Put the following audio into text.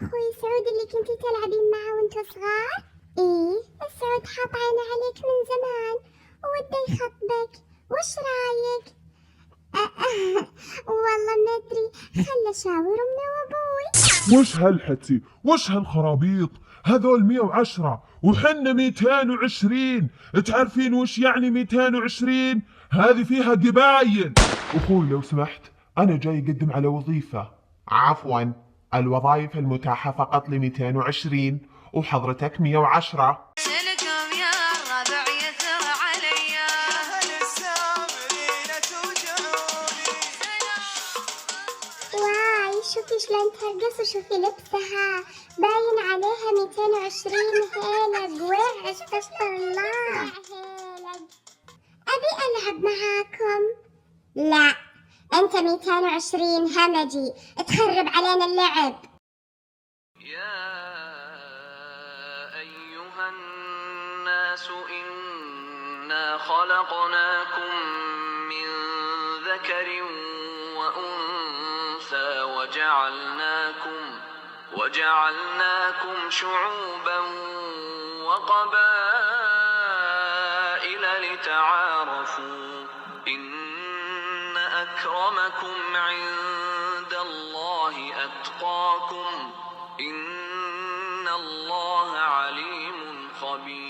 أخوي سعود اللي كنتي تلعبين معه وانتو صغار؟ إيه سعود حاط عينه عليك من زمان ووده يخطبك، وش رايك؟ والله ما أدري، خل أشاور أمي وأبوي. وش هالحكي؟ وش هالخرابيط؟ هذول 110 وحنا 220. تعرفين وش يعني 220؟ هذه فيها قبايل. اخوي لو سمحت، انا جاي اقدم على وظيفة. عفوا، الوظائف المتاحة فقط ل 220 وحضرتك 110. سلكم يا الربع يثر علي أهل السامرين توجعوني. واي شوفي شلون ترقص وشوفي لبسها باين عليها 220 هيلق. ويح استغفر الله. هيلق أبي ألعب معاكم. لا أنت 220 همجي تخرب علينا اللعب. يا أيها الناس إنا خلقناكم من ذكر وأنثى وجعلناكم شعوبا وقبائل لتعارفوا إن أكرمكم عند الله أتقاكم إن الله عليم خبير.